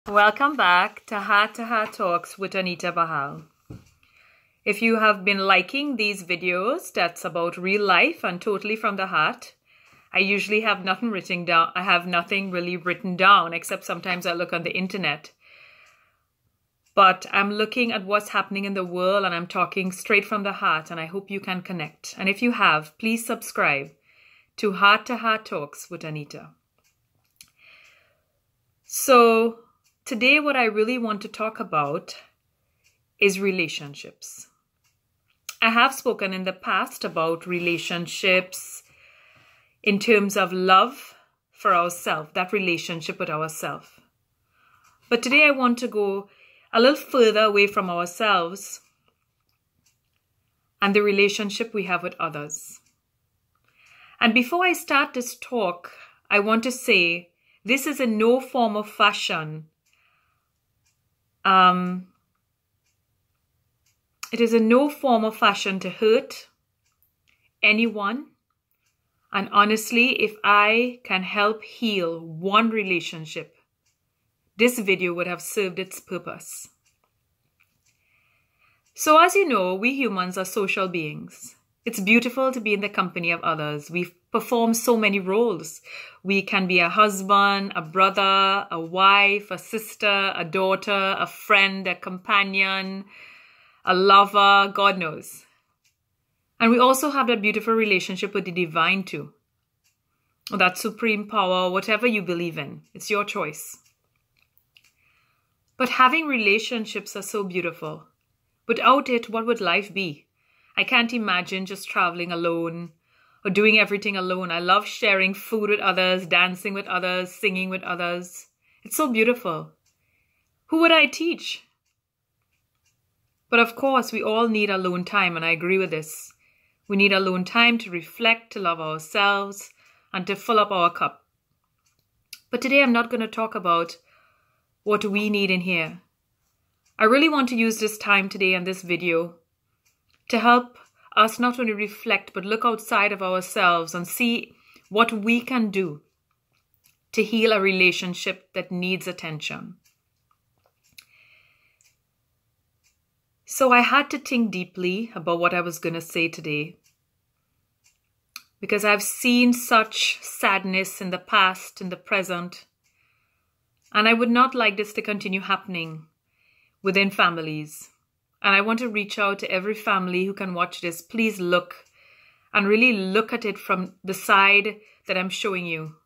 Welcome back to Heart Talks with Anita Bahal. If you have been liking these videos that's about real life and totally from the heart, I usually have nothing written down. I have nothing really written down except sometimes I look on the internet. But I'm looking at what's happening in the world and I'm talking straight from the heart, and I hope you can connect. And if you have, please subscribe to Heart Talks with Anita. So today what I really want to talk about is relationships. I have spoken in the past about relationships in terms of love for ourselves, that relationship with ourselves. But today I want to go a little further away from ourselves and the relationship we have with others. And before I start this talk, I want to say this is in no form or fashion. It is in no form or fashion to hurt anyone. And honestly, if I can help heal one relationship, this video would have served its purpose. So as you know, we humans are social beings. It's beautiful to be in the company of others. We perform so many roles. We can be a husband, a brother, a wife, a sister, a daughter, a friend, a companion, a lover, God knows. And we also have that beautiful relationship with the divine too. That supreme power, whatever you believe in, it's your choice. But having relationships are so beautiful. Without it, what would life be? I can't imagine just traveling alone or doing everything alone. I love sharing food with others, dancing with others, singing with others. It's so beautiful. Who would I teach? But of course, we all need alone time, and I agree with this. We need alone time to reflect, to love ourselves, and to fill up our cup. But today I'm not going to talk about what we need in here. I really want to use this time today and this video to help us not only reflect, but look outside of ourselves and see what we can do to heal a relationship that needs attention. So I had to think deeply about what I was going to say today, because I've seen such sadness in the past, in the present, and I would not like this to continue happening within families. And I want to reach out to every family who can watch this. Please look and really look at it from the side that I'm showing you.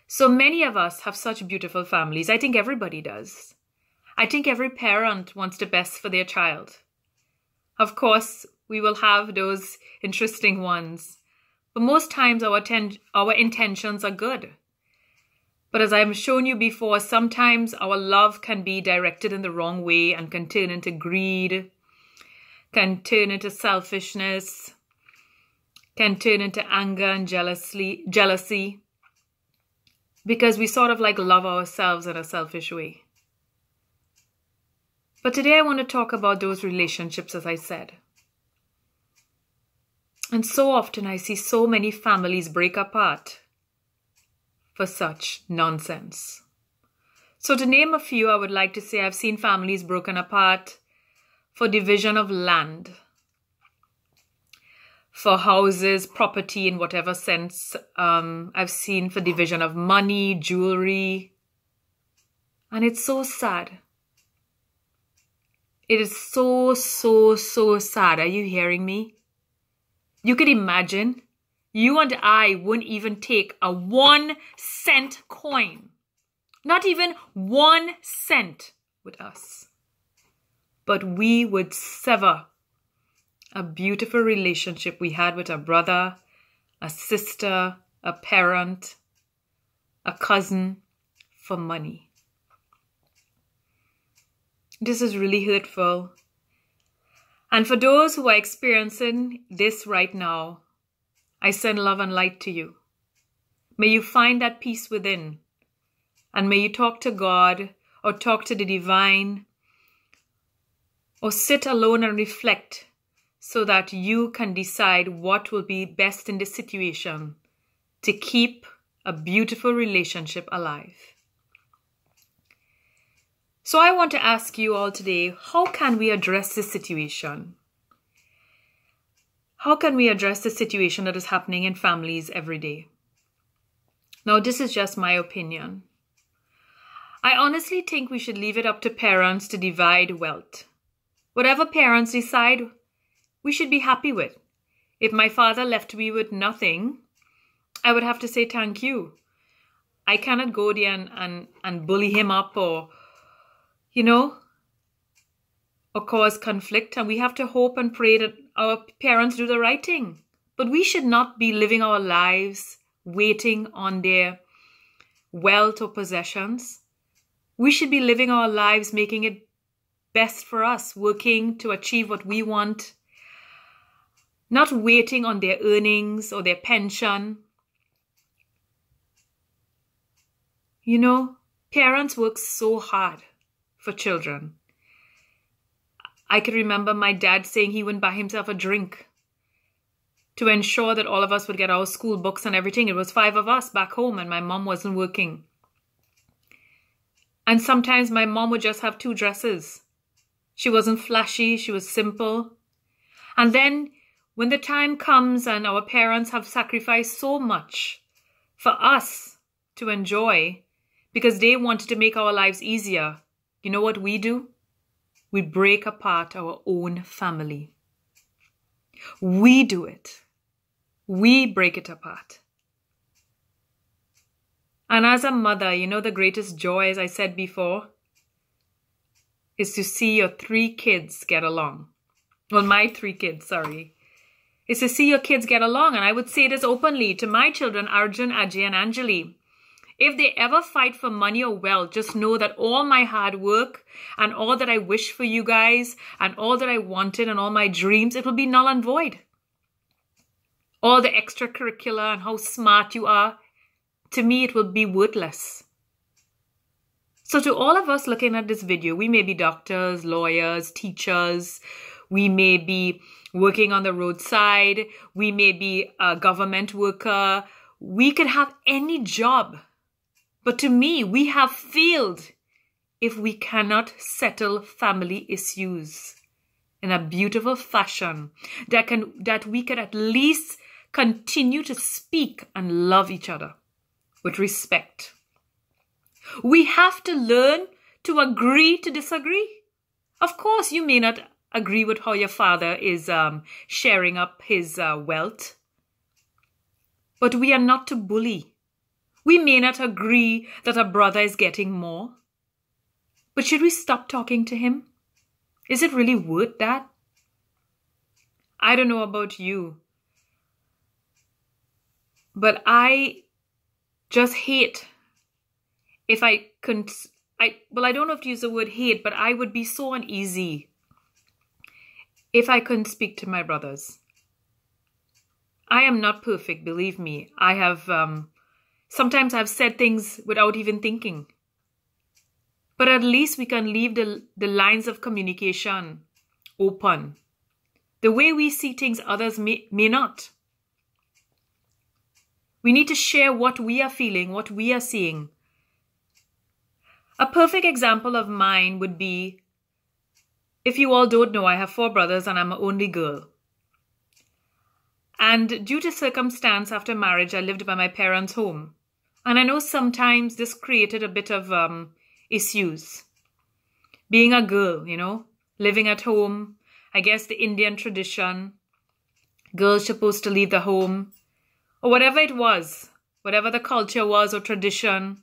So many of us have such beautiful families. I think everybody does. I think every parent wants the best for their child. Of course, we will have those interesting ones, but most times our intentions are good. But as I've shown you before, sometimes our love can be directed in the wrong way and can turn into greed, can turn into selfishness, can turn into anger and jealousy, because we sort of like love ourselves in a selfish way. But today I want to talk about those relationships, as I said. And so often I see so many families break apart for such nonsense. So to name a few, I would like to say I've seen families broken apart for division of land, for houses, property in whatever sense. I've seen for division of money, jewelry. And it's so sad. It is so sad. Are you hearing me? You could imagine you and I wouldn't even take a 1 cent coin. Not even 1 cent with us. But we would sever a beautiful relationship we had with a brother, a sister, a parent, a cousin for money. This is really hurtful. And for those who are experiencing this right now, I send love and light to you. May you find that peace within. And may you talk to God or talk to the divine or sit alone and reflect so that you can decide what will be best in this situation to keep a beautiful relationship alive. So I want to ask you all today, how can we address this situation? How can we address the situation that is happening in families every day? Now, this is just my opinion. I honestly think we should leave it up to parents to divide wealth. Whatever parents decide, we should be happy with. If my father left me with nothing, I would have to say thank you. I cannot go there and bully him up or cause conflict. And we have to hope and pray that our parents do the right thing. But we should not be living our lives waiting on their wealth or possessions. We should be living our lives making it best for us, working to achieve what we want, not waiting on their earnings or their pension. Parents work so hard for children. I can remember my dad saying he wouldn't buy himself a drink to ensure that all of us would get our school books and everything. It was 5 of us back home and my mom wasn't working. And sometimes my mom would just have 2 dresses. She wasn't flashy, she was simple. And then when the time comes and our parents have sacrificed so much for us to enjoy because they wanted to make our lives easier, you know what we do? We break apart our own family. We do it. We break it apart. And as a mother, the greatest joy, as I said before, is to see your 3 kids get along. Well, my 3 kids, sorry. Is to see your kids get along. And I would say this openly to my children, Arjun, Ajay, and Anjali. If they ever fight for money or wealth, just know that all my hard work and all that I wish for you guys and all that I wanted and all my dreams, it will be null and void. All the extracurricular and how smart you are, to me, it will be worthless. So to all of us looking at this video, we may be doctors, lawyers, teachers. We may be working on the roadside. We may be a government worker. We could have any job. But to me, we have failed if we cannot settle family issues in a beautiful fashion that we can at least continue to speak and love each other with respect. We have to learn to agree to disagree. Of course, you may not agree with how your father is sharing up his wealth, but we are not to bully. We may not agree that a brother is getting more, but should we stop talking to him? Is it really worth that? I don't know about you, but I just hate if I don't know if to use the word hate, but I would be so uneasy if I couldn't speak to my brothers. I am not perfect, believe me. I have, sometimes I've said things without even thinking. But at least we can leave the lines of communication open. The way we see things, others may not. We need to share what we are feeling, what we are seeing. A perfect example of mine would be, if you all don't know, I have 4 brothers and I'm an only girl. And due to circumstance after marriage, I lived by my parents' home. And I know sometimes this created a bit of issues. Being a girl, living at home, I guess the Indian tradition, girls supposed to leave the home, or whatever it was, whatever the culture was or tradition.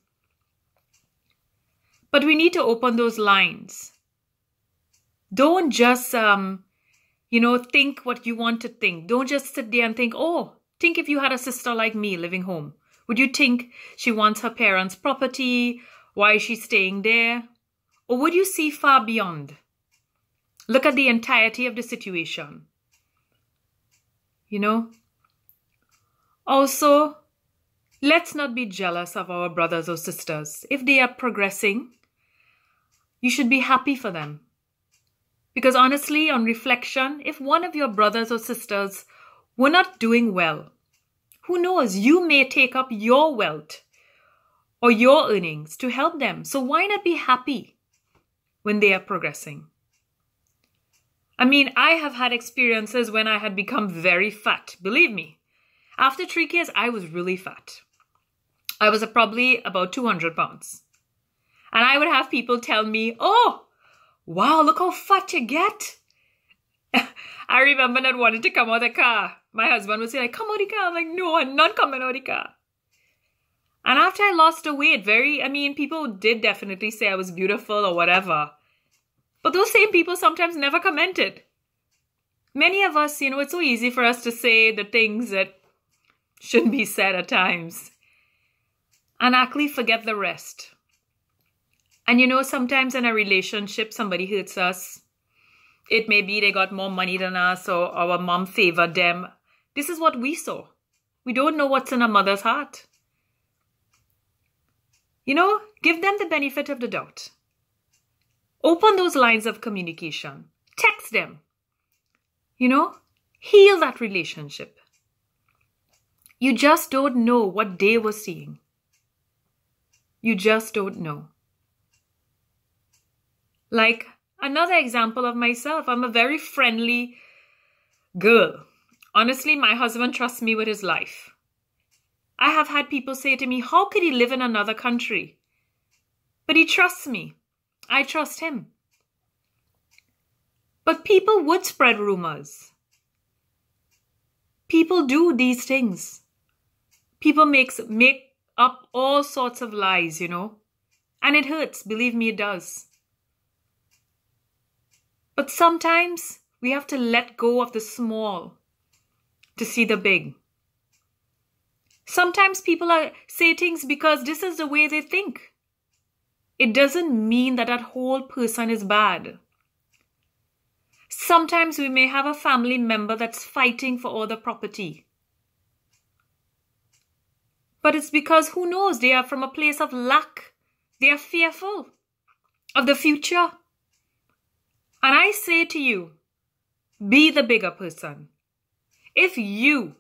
But we need to open those lines. Don't just, think what you want to think. Don't just sit there and think, think if you had a sister like me living home. Would you think she wants her parents' property? Why is she staying there? Or would you see far beyond? Look at the entirety of the situation. Also, let's not be jealous of our brothers or sisters. If they are progressing, you should be happy for them. Because honestly, on reflection, if one of your brothers or sisters were not doing well, who knows, you may take up your wealth or your earnings to help them. So why not be happy? when they are progressing. I mean, I have had experiences when I had become very fat. Believe me, after 3 kids, I was really fat. I was probably about 200 pounds. And I would have people tell me, oh, wow, look how fat you get. I remember not wanting to come out of the car. My husband would say, like, come out of the car. I'm like, no, I'm not coming out of the car. And after I lost the weight, people did definitely say I was beautiful or whatever. But those same people sometimes never commented. Many of us, it's so easy for us to say the things that shouldn't be said at times and actually forget the rest. And sometimes in a relationship, somebody hurts us. It may be they got more money than us or our mom favored them. This is what we saw. We don't know what's in a mother's heart. Give them the benefit of the doubt. Open those lines of communication. Text them. Heal that relationship. You just don't know what they were seeing. You just don't know. Like another example of myself, I'm a very friendly girl. Honestly, my husband trusts me with his life. I have had people say to me, how could he live in another country? But he trusts me. I trust him. But people would spread rumors. People do these things. People make up all sorts of lies, And it hurts. Believe me, it does. But sometimes we have to let go of the small to see the big. Sometimes people say things because this is the way they think. It doesn't mean that whole person is bad. Sometimes we may have a family member that's fighting for all the property. But it's because, who knows, they are from a place of lack. They are fearful of the future. And I say to you, be the bigger person. If you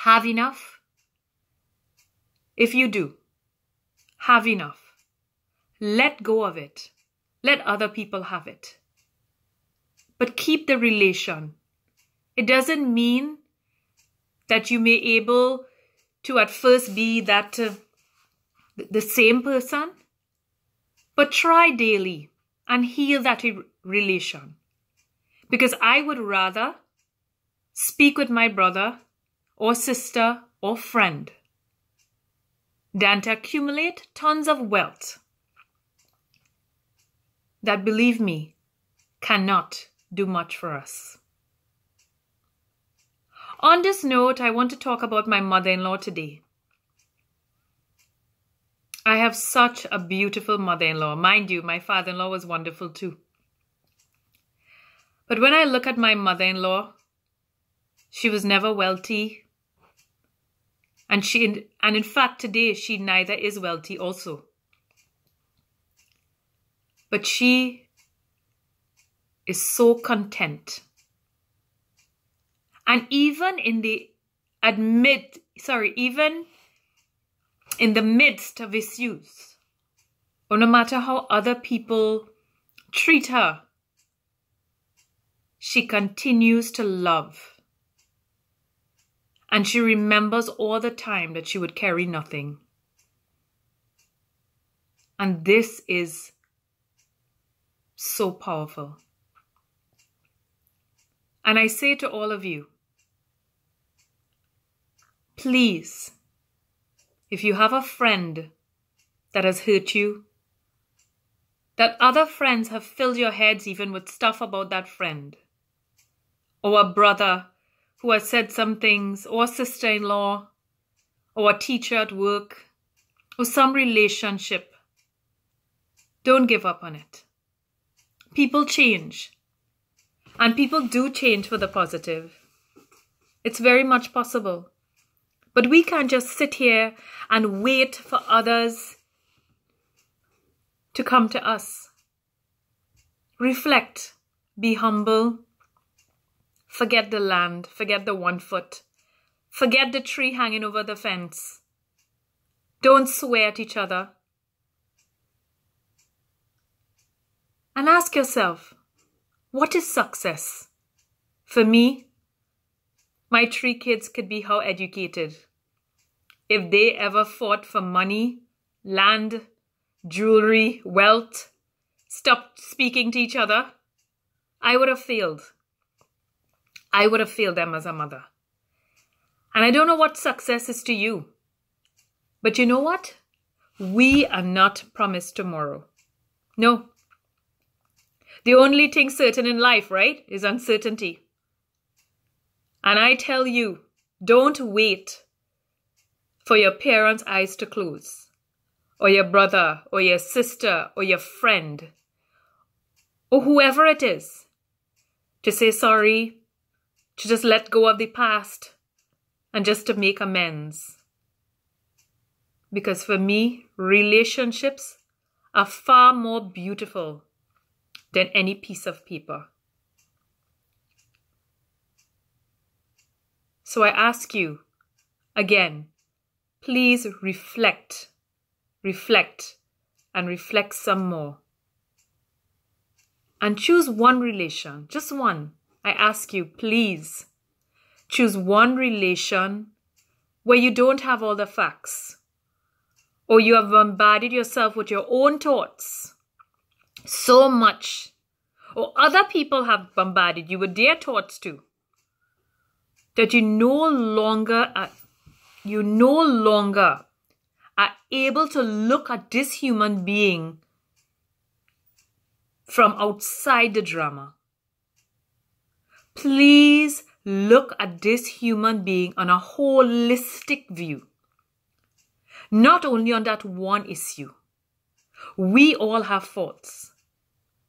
have enough, if you do have enough, let go of it. Let other people have it. But keep the relation. It doesn't mean that you may able to at first be that the same person, but try daily and heal that relation. Because I would rather speak with my brother or sister or friend than to accumulate tons of wealth that, believe me, cannot do much for us. On this note, I want to talk about my mother-in-law today. I have such a beautiful mother-in-law. Mind you, my father-in-law was wonderful too. But when I look at my mother-in-law, she was never wealthy. And in fact, today, she neither is wealthy also. But she is so content. And even in the midst of issues, or no matter how other people treat her, she continues to love. And she remembers all the time that she would carry nothing. And this is so powerful. And I say to all of you, please, if you have a friend that has hurt you, that other friends have filled your heads even with stuff about that friend, or a brother who has said some things, or a sister-in-law, or a teacher at work, or some relationship, don't give up on it. People change. And people do change for the positive. It's very much possible. But we can't just sit here and wait for others to come to us. Reflect. Be humble. Forget the land. Forget the 1 foot. Forget the tree hanging over the fence. Don't swear at each other. And ask yourself, what is success? For me, my 3 kids could be how educated. If they ever fought for money, land, jewelry, wealth, stopped speaking to each other, I would have failed. I would have failed them as a mother. And I don't know what success is to you. But you know what? We are not promised tomorrow. No. The only thing certain in life, right, is uncertainty. And I tell you, don't wait for your parents' eyes to close, or your brother, or your sister, or your friend, or whoever it is, to say sorry, to just let go of the past, and just to make amends. Because for me, relationships are far more beautiful than any piece of paper. So I ask you, again, please reflect, and reflect some more. And choose one relation, just one. I ask you, please, choose one relation where you don't have all the facts, or you have bombarded yourself with your own thoughts so much, or other people have bombarded you with their thoughts too, that you no longer are able to look at this human being from outside the drama. Please look at this human being on a holistic view. Not only on that one issue. We all have faults.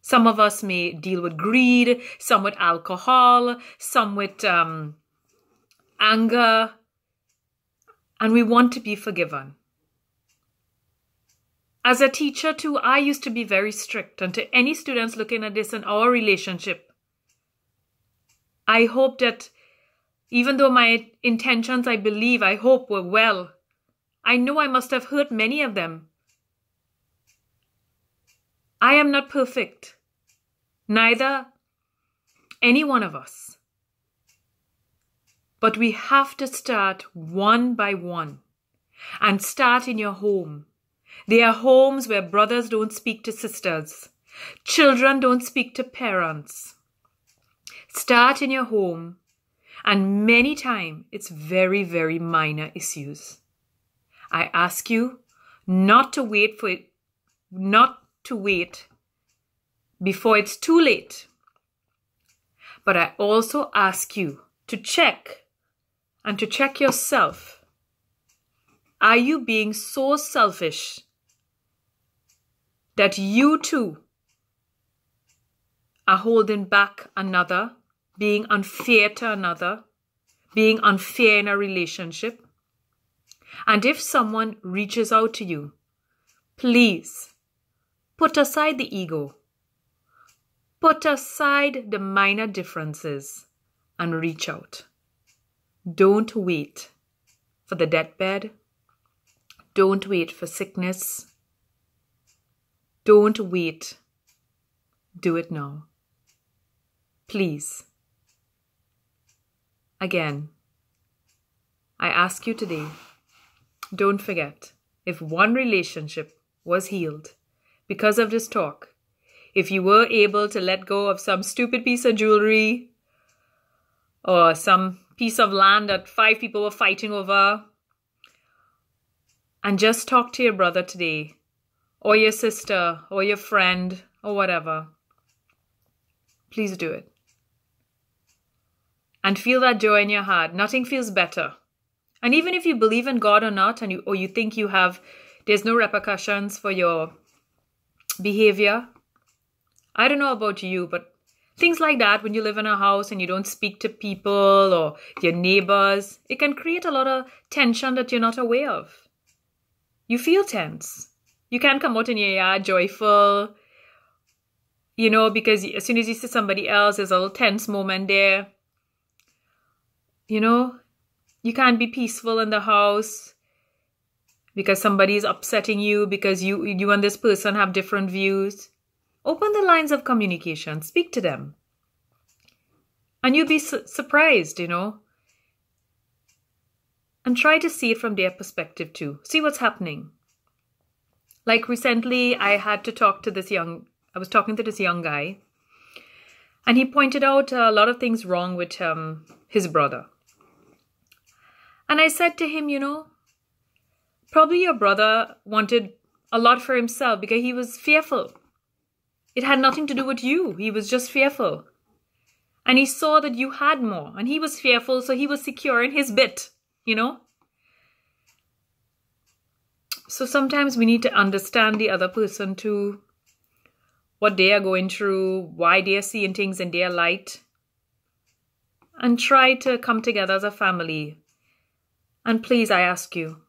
Some of us may deal with greed, some with alcohol, some with anger, and we want to be forgiven. As a teacher too, I used to be very strict, and to any students looking at this in our relationship, I hope that even though my intentions, I hope were well, I know I must have hurt many of them. I am not perfect. Neither any one of us. But we have to start one by one. And start in your home. There are homes where brothers don't speak to sisters. Children don't speak to parents. Start in your home. And many times it's very, very minor issues. I ask you not to wait before it's too late. But I also ask you to check yourself. Are you being so selfish that you too are holding back another, being unfair to another, being unfair in a relationship? And if someone reaches out to you, please put aside the ego. Put aside the minor differences and reach out. Don't wait for the deathbed. Don't wait for sickness. Don't wait. Do it now. Please. Again, I ask you today, don't forget, if one relationship was healed because of this talk, if you were able to let go of some stupid piece of jewelry or some piece of land that 5 people were fighting over, and just talk to your brother today, or your sister, or your friend, or whatever, please do it. And feel that joy in your heart. Nothing feels better. And even if you believe in God or not, and you think there's no repercussions for your behavior, I don't know about you, but things like that, when you live in a house and you don't speak to people or your neighbors, it can create a lot of tension that you're not aware of. You feel tense. You can't come out in your yard joyful, because as soon as you see somebody else, there's a little tense moment there. You can't be peaceful in the house because somebody is upsetting you because you and this person have different views. Open the lines of communication. Speak to them. And you'll be surprised, you know. And try to see it from their perspective too. See what's happening. Like recently, I was talking to this young guy. And he pointed out a lot of things wrong with his brother. And I said to him, you know, probably your brother wanted a lot for himself because he was fearful. It had nothing to do with you. He was just fearful. And he saw that you had more. And he was fearful, so he was secure in his bit, you know. So sometimes we need to understand the other person too. What they are going through, why they are seeing things in their light. And try to come together as a family. And please, I ask you,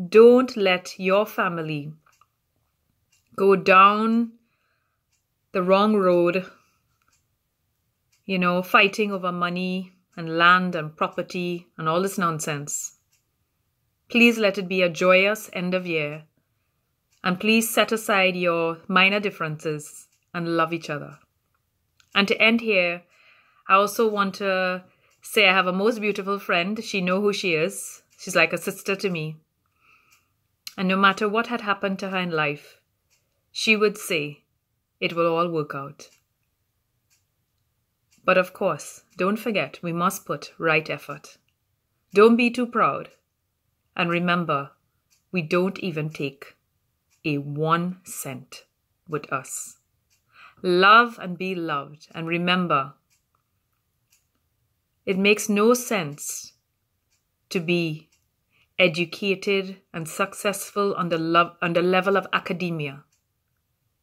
don't let your family go down the wrong road, you know, fighting over money and land and property and all this nonsense. Please let it be a joyous end of year. And please set aside your minor differences and love each other. And to end here, I also want to say I have a most beautiful friend. She knows who she is. She's like a sister to me. And no matter what had happened to her in life, she would say, it will all work out. But of course, don't forget, we must put right effort. Don't be too proud. And remember, we don't even take a 1 cent with us. Love and be loved. And remember, it makes no sense to be educated and successful on the level of academia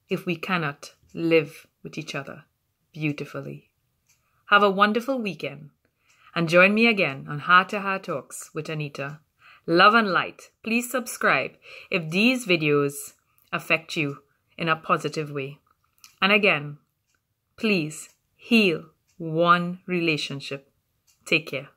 if we cannot live with each other beautifully. Have a wonderful weekend and join me again on Heart to Heart Talks with Anita. Love and light. Please subscribe if these videos affect you in a positive way. And again, please heal one relationship. Take care.